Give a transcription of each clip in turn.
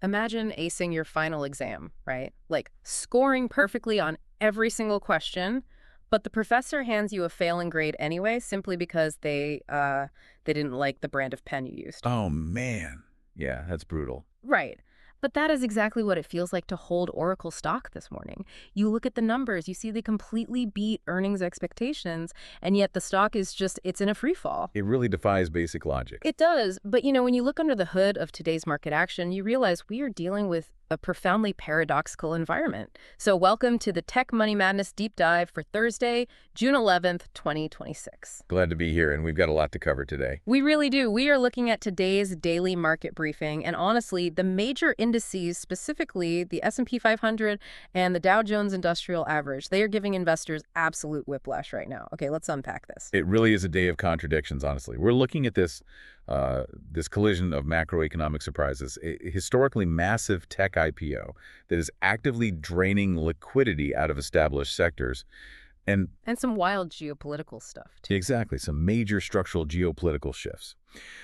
Imagine acing your final exam, right? Like scoring perfectly on every single question, but the professor hands you a failing grade anyway, simply because they didn't like the brand of pen you used. Oh, man. Yeah, that's brutal. Right. But that is exactly what it feels like to hold Oracle stock this morning. You look at the numbers, you see they completely beat earnings expectations, and yet the stock is it's in a free fall. It really defies basic logic. It does, but when you look under the hood of today's market action, you realize we are dealing with a profoundly paradoxical environment. So welcome to the Tech Money Madness Deep Dive for Thursday, June 11th, 2026. Glad to be here, and we've got a lot to cover today. We really do. We are looking at today's daily market briefing, and honestly, the major indices, specifically the S&P 500 and the Dow Jones Industrial Average, they are giving investors absolute whiplash right now. Okay, let's unpack this. It really is a day of contradictions, honestly. We're looking at this collision of macroeconomic surprises, a historically massive tech IPO that is actively draining liquidity out of established sectors. And some wild geopolitical stuff, too. exactly, some major structural geopolitical shifts.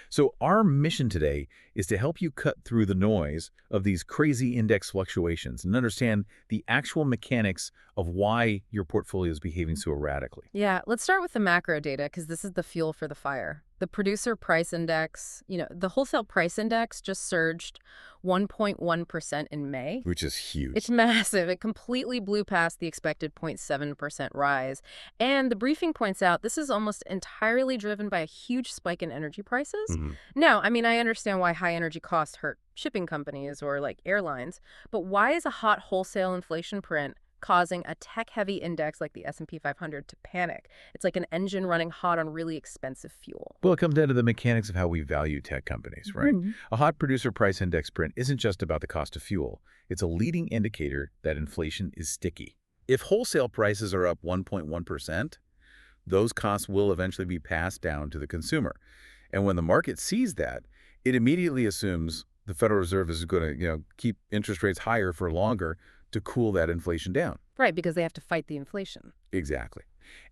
So our mission today is to help you cut through the noise of these crazy index fluctuations and understand the actual mechanics of why your portfolio is behaving so erratically. Yeah, let's start with the macro data because this is the fuel for the fire. The producer price index, the wholesale price index just surged 1.1% in May. Which is huge. It's massive. It completely blew past the expected 0.7% rise. And the briefing points out this is almost entirely driven by a huge spike in energy prices. Now, I understand why high energy costs hurt shipping companies or like airlines, but why is a hot wholesale inflation print causing a tech-heavy index like the S&P 500 to panic? It's like an engine running hot on really expensive fuel. Well, it comes down to the mechanics of how we value tech companies, right? Mhm. A hot producer price index print isn't just about the cost of fuel. It's a leading indicator that inflation is sticky. If wholesale prices are up 1.1%, those costs will eventually be passed down to the consumer. And when the market sees that, it immediately assumes the Federal Reserve is going to, keep interest rates higher for longer to cool that inflation down. Right, because they have to fight the inflation. Exactly.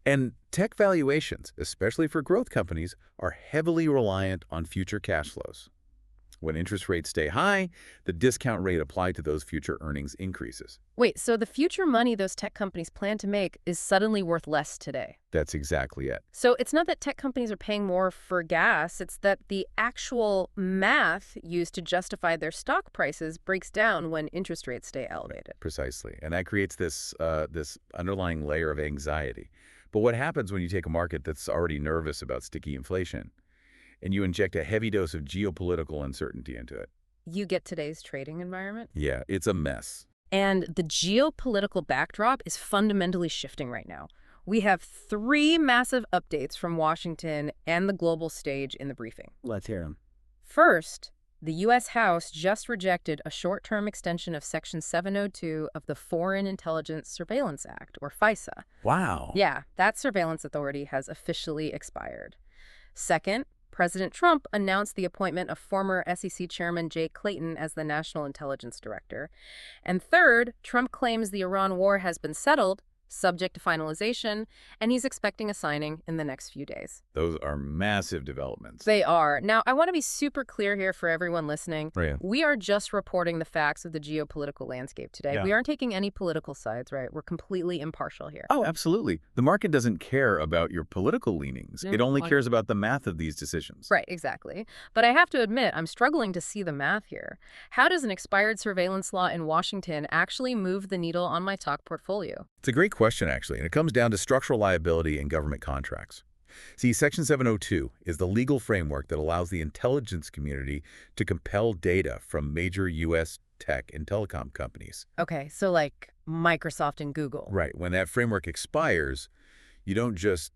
And tech valuations, especially for growth companies, are heavily reliant on future cash flows. When interest rates stay high, the discount rate applied to those future earnings increases. Wait, so the future money those tech companies plan to make is suddenly worth less today? That's exactly it. So it's not that tech companies are paying more for gas, it's that the actual math used to justify their stock prices breaks down when interest rates stay elevated. Precisely. And that creates this underlying layer of anxiety. But what happens when you take a market that's already nervous about sticky inflation and you inject a heavy dose of geopolitical uncertainty into it? You get today's trading environment. Yeah, it's a mess. And the geopolitical backdrop is fundamentally shifting right now. We have 3 massive updates from Washington and the global stage in the briefing. Let's hear them. First, the U.S. House just rejected a short-term extension of Section 702 of the Foreign Intelligence Surveillance Act, or FISA. Wow. Yeah, that surveillance authority has officially expired. Second, President Trump announced the appointment of former SEC Chairman Jay Clayton as the National Intelligence Director. And third, Trump claims the Iran war has been settled, subject to finalization, and he's expecting a signing in the next few days. Those are massive developments. They are. Now, I want to be super clear here for everyone listening. Right. We are just reporting the facts of the geopolitical landscape today. Yeah. We aren't taking any political sides, right? We're completely impartial here. Oh, absolutely. The market doesn't care about your political leanings. Yeah, It only like- cares about the math of these decisions. Right, exactly. But I have to admit, I'm struggling to see the math here. How does an expired surveillance law in Washington actually move the needle on my stock portfolio? It's a great question, actually, and it comes down to structural liability in government contracts. See, Section 702 is the legal framework that allows the intelligence community to compel data from major U.S. tech and telecom companies. Okay, so like Microsoft and Google. Right. When that framework expires, you don't just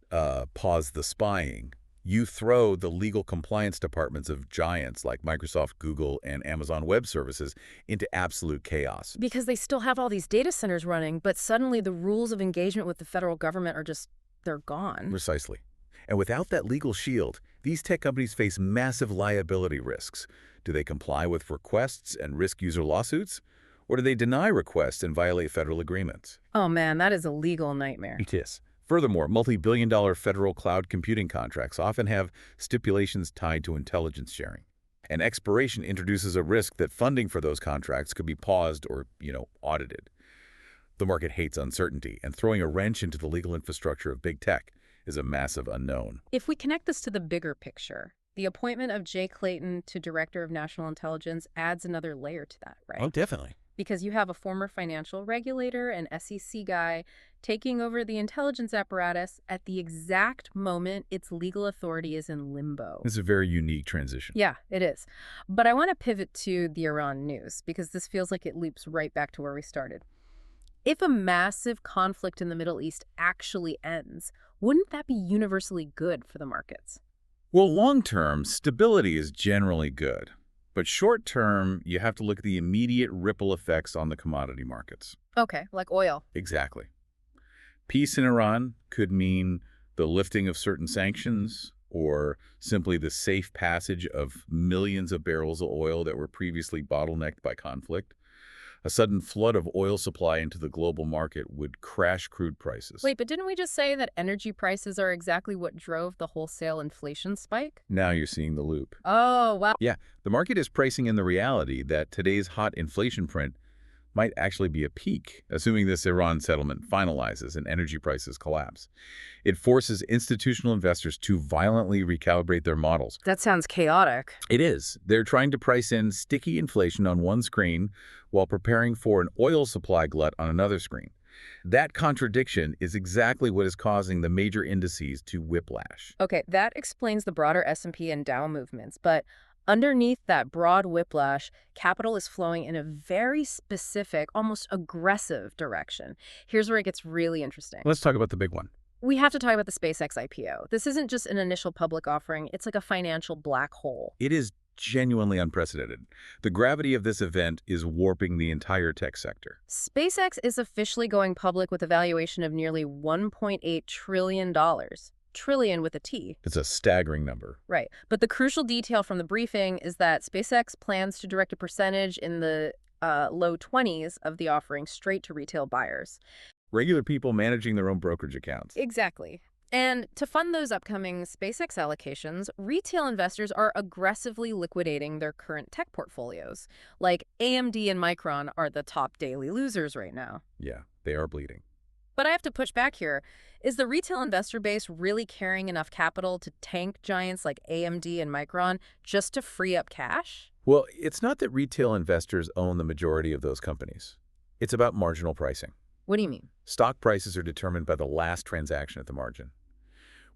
pause the spying. You throw the legal compliance departments of giants like Microsoft, Google, and Amazon Web Services into absolute chaos. Because they still have all these data centers running, but suddenly the rules of engagement with the federal government are they're gone. Precisely. And without that legal shield, these tech companies face massive liability risks. Do they comply with requests and risk user lawsuits? Or do they deny requests and violate federal agreements? Oh man, that is a legal nightmare. It is. Furthermore, multi-billion-dollar federal cloud computing contracts often have stipulations tied to intelligence sharing. and expiration introduces a risk that funding for those contracts could be paused or, audited. The market hates uncertainty, and throwing a wrench into the legal infrastructure of big tech is a massive unknown. If we connect this to the bigger picture, the appointment of Jay Clayton to Director of National Intelligence adds another layer to that, right? Oh, definitely. Because you have a former financial regulator and SEC guy taking over the intelligence apparatus at the exact moment its legal authority is in limbo. It's a very unique transition. Yeah, it is. But I want to pivot to the Iran news because this feels like it leaps right back to where we started. If a massive conflict in the Middle East actually ends, wouldn't that be universally good for the markets? Well, long-term, stability is generally good. But short-term, you have to look at the immediate ripple effects on the commodity markets. Okay, like oil. Exactly. Peace in Iran could mean the lifting of certain sanctions or simply the safe passage of millions of barrels of oil that were previously bottlenecked by conflict. A sudden flood of oil supply into the global market would crash crude prices. Wait, but didn't we just say that energy prices are exactly what drove the wholesale inflation spike? Now you're seeing the loop. Oh, wow. Yeah, the market is pricing in the reality that today's hot inflation print might actually be a peak, assuming this Iran settlement finalizes and energy prices collapse. It forces institutional investors to violently recalibrate their models. That sounds chaotic. It is. They're trying to price in sticky inflation on one screen while preparing for an oil supply glut on another screen. That contradiction is exactly what is causing the major indices to whiplash. Okay, that explains the broader S&P and Dow movements, but underneath that broad whiplash, capital is flowing in a very specific, almost aggressive direction. Here's where it gets really interesting. Let's talk about the big one. We have to talk about the SpaceX IPO. This isn't just an initial public offering, it's like a financial black hole. It is genuinely unprecedented. The gravity of this event is warping the entire tech sector. SpaceX is officially going public with a valuation of nearly $1.8 trillion. Trillion with a T. It's a staggering number. Right. But the crucial detail from the briefing is that SpaceX plans to direct a percentage in the low 20s of the offering straight to retail buyers. Regular people managing their own brokerage accounts. Exactly. And to fund those upcoming SpaceX allocations, retail investors are aggressively liquidating their current tech portfolios. Like AMD and Micron are the top daily losers right now. Yeah, they are bleeding. But I have to push back here. Is the retail investor base really carrying enough capital to tank giants like AMD and Micron just to free up cash? Well, it's not that retail investors own the majority of those companies. It's about marginal pricing. What do you mean? Stock prices are determined by the last transaction at the margin.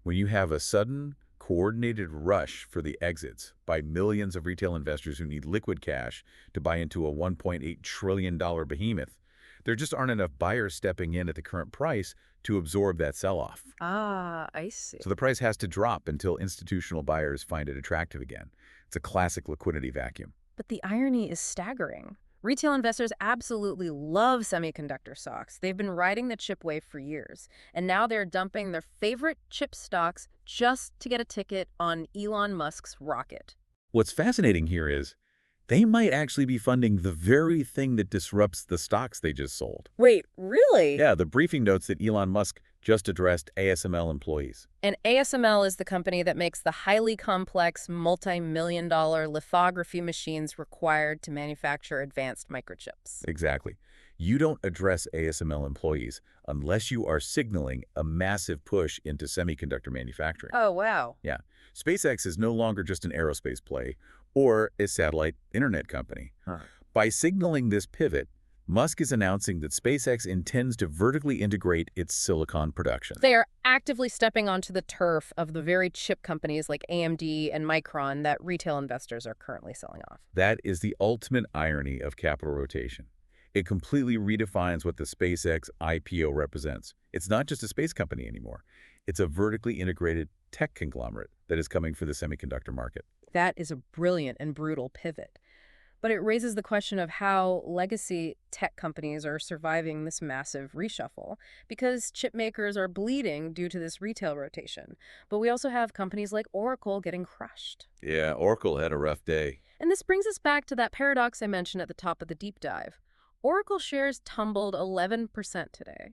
When you have a sudden, coordinated rush for the exits by millions of retail investors who need liquid cash to buy into a $1.8 trillion behemoth, there just aren't enough buyers stepping in at the current price to absorb that sell-off. Ah, I see. So the price has to drop until institutional buyers find it attractive again. It's a classic liquidity vacuum. But the irony is staggering. Retail investors absolutely love semiconductor stocks. They've been riding the chip wave for years, and now they're dumping their favorite chip stocks just to get a ticket on Elon Musk's rocket. What's fascinating here is they might actually be funding the very thing that disrupts the stocks they just sold. Wait, really? Yeah, the briefing notes that Elon Musk just addressed ASML employees. And ASML is the company that makes the highly complex, multi-million-dollar lithography machines required to manufacture advanced microchips. Exactly. You don't address ASML employees unless you are signaling a massive push into semiconductor manufacturing. Oh, wow. Yeah. SpaceX is no longer just an aerospace play or a satellite internet company. By signaling this pivot, Musk is announcing that SpaceX intends to vertically integrate its silicon production. They are actively stepping onto the turf of the very chip companies like AMD and Micron that retail investors are currently selling off. That is the ultimate irony of capital rotation. It completely redefines what the SpaceX IPO represents. It's not just a space company anymore. It's a vertically integrated tech conglomerate that is coming for the semiconductor market. That is a brilliant and brutal pivot. But it raises the question of how legacy tech companies are surviving this massive reshuffle, because chip makers are bleeding due to this retail rotation. But we also have companies like Oracle getting crushed. Yeah, Oracle had a rough day. And this brings us back to that paradox I mentioned at the top of the deep dive. Oracle shares tumbled 11% today.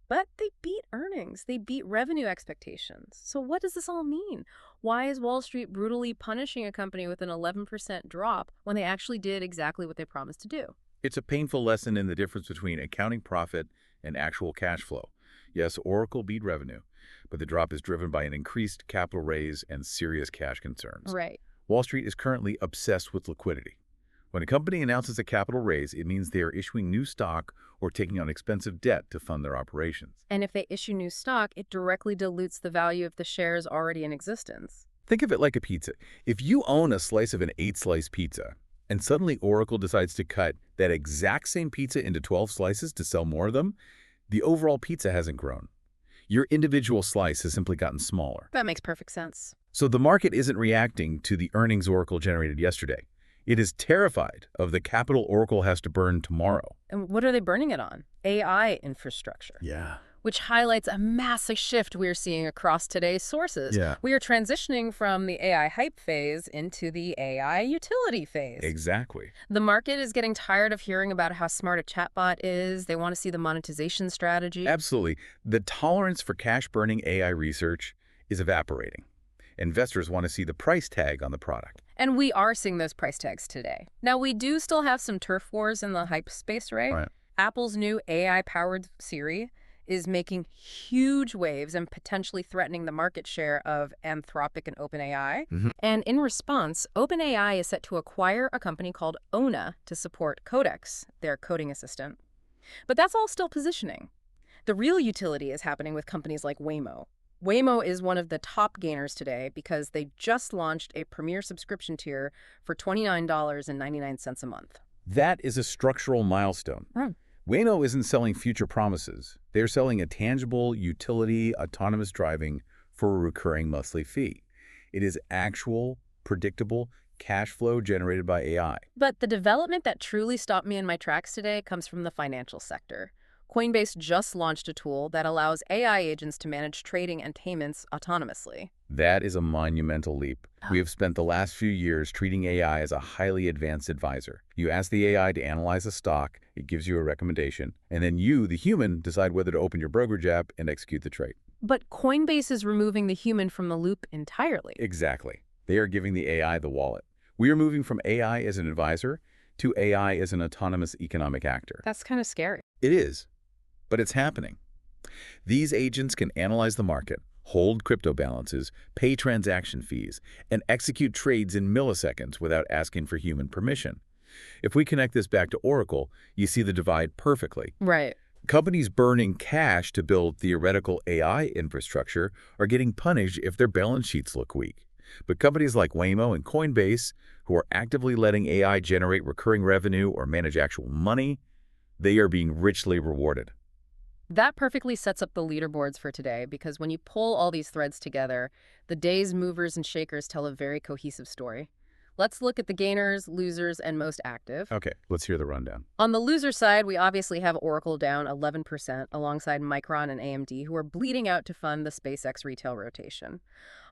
But they beat earnings. They beat revenue expectations. So what does this all mean? Why is Wall Street brutally punishing a company with an 11% drop when they actually did exactly what they promised to do? It's a painful lesson in the difference between accounting profit and actual cash flow. Yes, Oracle beat revenue, but the drop is driven by an increased capital raise and serious cash concerns. Right. Wall Street is currently obsessed with liquidity. When a company announces a capital raise, it means they are issuing new stock or taking on expensive debt to fund their operations. And if they issue new stock, it directly dilutes the value of the shares already in existence. Think of it like a pizza. If you own a slice of an 8-slice pizza, and suddenly Oracle decides to cut that exact same pizza into 12 slices to sell more of them, the overall pizza hasn't grown. Your individual slice has simply gotten smaller. That makes perfect sense. So the market isn't reacting to the earnings Oracle generated yesterday. It is terrified of the capital Oracle has to burn tomorrow. And what are they burning it on? AI infrastructure. Yeah. Which highlights a massive shift we're seeing across today's sources. Yeah. We are transitioning from the AI hype phase into the AI utility phase. Exactly. The market is getting tired of hearing about how smart a chatbot is. They want to see the monetization strategy. Absolutely. The tolerance for cash-burning AI research is evaporating. Investors want to see the price tag on the product. And we are seeing those price tags today. Now, we do still have some turf wars in the hype space, right? Right. Apple's new AI-powered Siri is making huge waves and potentially threatening the market share of Anthropic and OpenAI. And in response, OpenAI is set to acquire a company called Ona to support Codex, their coding assistant. But that's all still positioning. The real utility is happening with companies like Waymo. Waymo is one of the top gainers today because they just launched a premier subscription tier for $29.99 a month. That is a structural milestone. Waymo isn't selling future promises. They're selling a tangible utility, autonomous driving for a recurring monthly fee. It is actual, predictable cash flow generated by AI. But the development that truly stopped me in my tracks today comes from the financial sector. Coinbase just launched a tool that allows AI agents to manage trading and payments autonomously. That is a monumental leap. We have spent the last few years treating AI as a highly advanced advisor. You ask the AI to analyze a stock, it gives you a recommendation, and then you, the human, decide whether to open your brokerage app and execute the trade. But Coinbase is removing the human from the loop entirely. Exactly. They are giving the AI the wallet. We are moving from AI as an advisor to AI as an autonomous economic actor. That's kind of scary. It is, but it's happening. These agents can analyze the market, hold crypto balances, pay transaction fees, and execute trades in milliseconds without asking for human permission. If we connect this back to Oracle, you see the divide perfectly. Right. Companies burning cash to build theoretical AI infrastructure are getting punished if their balance sheets look weak. But companies like Waymo and Coinbase, who are actively letting AI generate recurring revenue or manage actual money, they are being richly rewarded. That perfectly sets up the leaderboards for today because when you pull all these threads together, the day's movers and shakers tell a very cohesive story. Let's look at the gainers, losers, and most active. Okay, let's hear the rundown. On the loser side, we obviously have Oracle down 11% alongside Micron and AMD, who are bleeding out to fund the SpaceX retail rotation.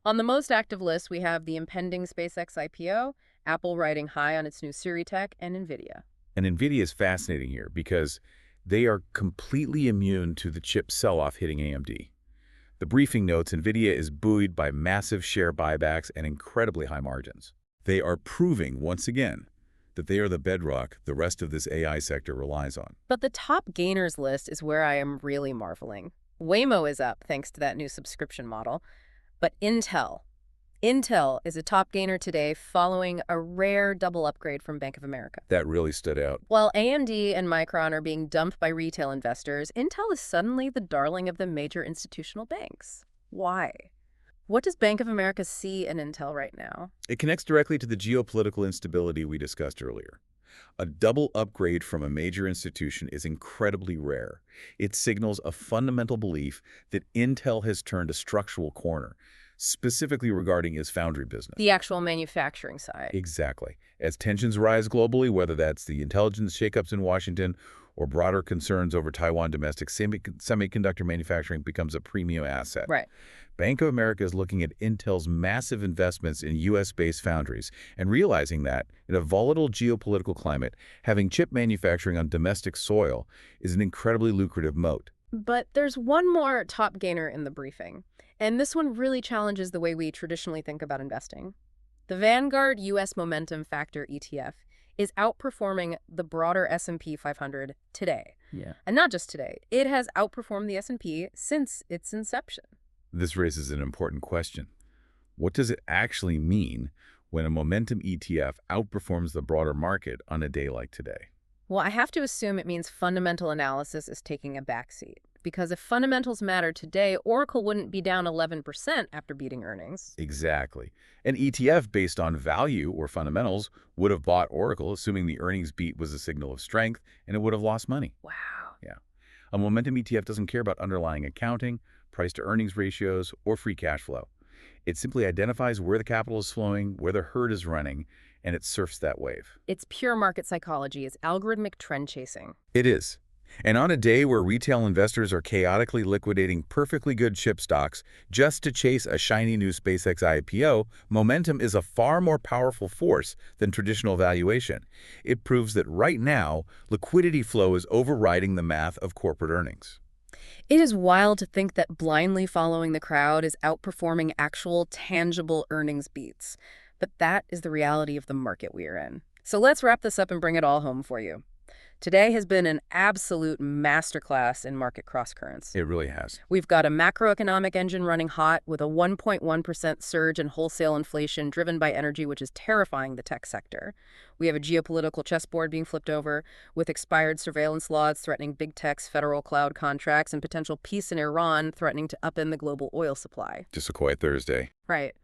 On the most active list, we have the impending SpaceX IPO, Apple riding high on its new Siri tech, and NVDA. And NVIDIA is fascinating here because they are completely immune to the chip sell-off hitting AMD. The briefing notes NVIDIA is buoyed by massive share buybacks and incredibly high margins. They are proving, once again, that they are the bedrock the rest of this AI sector relies on. But the top gainers list is where I am really marveling. Waymo is up thanks to that new subscription model, but Intel is a top gainer today following a rare double upgrade from Bank of America. That really stood out. While AMD and Micron are being dumped by retail investors, Intel is suddenly the darling of the major institutional banks. Why? What does Bank of America see in Intel right now? It connects directly to the geopolitical instability we discussed earlier. A double upgrade from a major institution is incredibly rare. It signals a fundamental belief that Intel has turned a structural corner, specifically regarding its foundry business. The actual manufacturing side. Exactly. As tensions rise globally, whether that's the intelligence shakeups in Washington or broader concerns over Taiwan domestic semiconductor manufacturing becomes a premium asset. Right. Bank of America is looking at Intel's massive investments in U.S.-based foundries and realizing that, in a volatile geopolitical climate, having chip manufacturing on domestic soil is an incredibly lucrative moat. But there's one more top gainer in the briefing. And this one really challenges the way we traditionally think about investing. The Vanguard U.S. Momentum Factor ETF is outperforming the broader S&P 500 today. Yeah. And not just today. It has outperformed the S&P since its inception. This raises an important question. What does it actually mean when a momentum ETF outperforms the broader market on a day like today? Well, I have to assume it means fundamental analysis is taking a backseat. Because if fundamentals matter today, Oracle wouldn't be down 11% after beating earnings. Exactly. An ETF based on value or fundamentals would have bought Oracle, assuming the earnings beat was a signal of strength, and it would have lost money. Wow. Yeah. A momentum ETF doesn't care about underlying accounting, price-to-earnings ratios, or free cash flow. It simply identifies where the capital is flowing, where the herd is running, and it surfs that wave. It's pure market psychology. It's algorithmic trend chasing. It is. And on a day where retail investors are chaotically liquidating perfectly good chip stocks just to chase a shiny new SpaceX IPO, momentum is a far more powerful force than traditional valuation. It proves that right now, liquidity flow is overriding the math of corporate earnings. It is wild to think that blindly following the crowd is outperforming actual tangible earnings beats. But that is the reality of the market we are in. So let's wrap this up and bring it all home for you. Today has been an absolute masterclass in market crosscurrents. It really has. We've got a macroeconomic engine running hot with a 1.1% surge in wholesale inflation driven by energy, which is terrifying the tech sector. We have a geopolitical chessboard being flipped over with expired surveillance laws threatening big tech's federal cloud contracts and potential peace in Iran threatening to upend the global oil supply. Just a quiet Thursday. Right.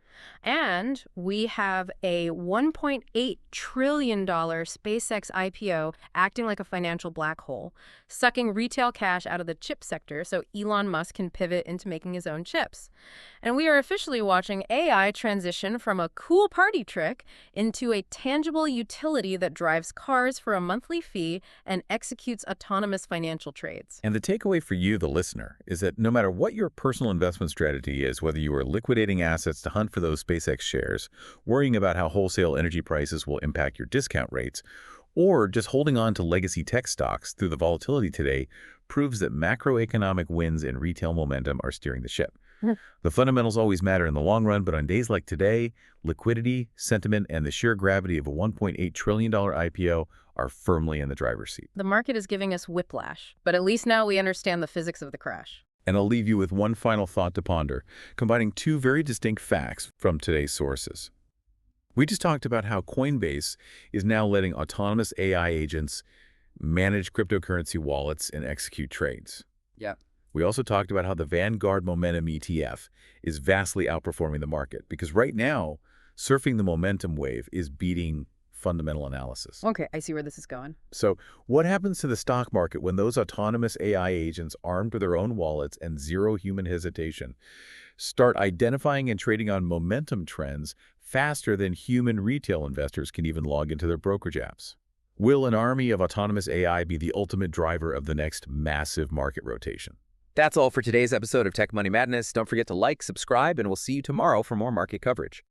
And we have a $1.8 trillion SpaceX IPO acting like a financial black hole, sucking retail cash out of the chip sector so Elon Musk can pivot into making his own chips. And we are officially watching AI transition from a cool party trick into a tangible utility that drives cars for a monthly fee and executes autonomous financial trades. And the takeaway for you, the listener, is that no matter what your personal investment strategy is, whether you are liquidating assets to hunt for those SpaceX shares, worrying about how wholesale energy prices will impact your discount rates, or just holding on to legacy tech stocks through the volatility today, proves that macroeconomic wins and retail momentum are steering the ship. The fundamentals always matter in the long run, but on days like today, liquidity, sentiment, and the sheer gravity of a $1.8 trillion IPO are firmly in the driver's seat. The market is giving us whiplash, but at least now we understand the physics of the crash. And I'll leave you with one final thought to ponder, combining two very distinct facts from today's sources. We just talked about how Coinbase is now letting autonomous AI agents manage cryptocurrency wallets and execute trades. Yeah. We also talked about how the Vanguard Momentum ETF is vastly outperforming the market because right now, surfing the momentum wave is beating fundamental analysis. Okay, I see where this is going. So what happens to the stock market when those autonomous AI agents armed with their own wallets and zero human hesitation start identifying and trading on momentum trends faster than human retail investors can even log into their brokerage apps? Will an army of autonomous AI be the ultimate driver of the next massive market rotation? That's all for today's episode of Tech Money Madness. Don't forget to like, subscribe, and we'll see you tomorrow for more market coverage.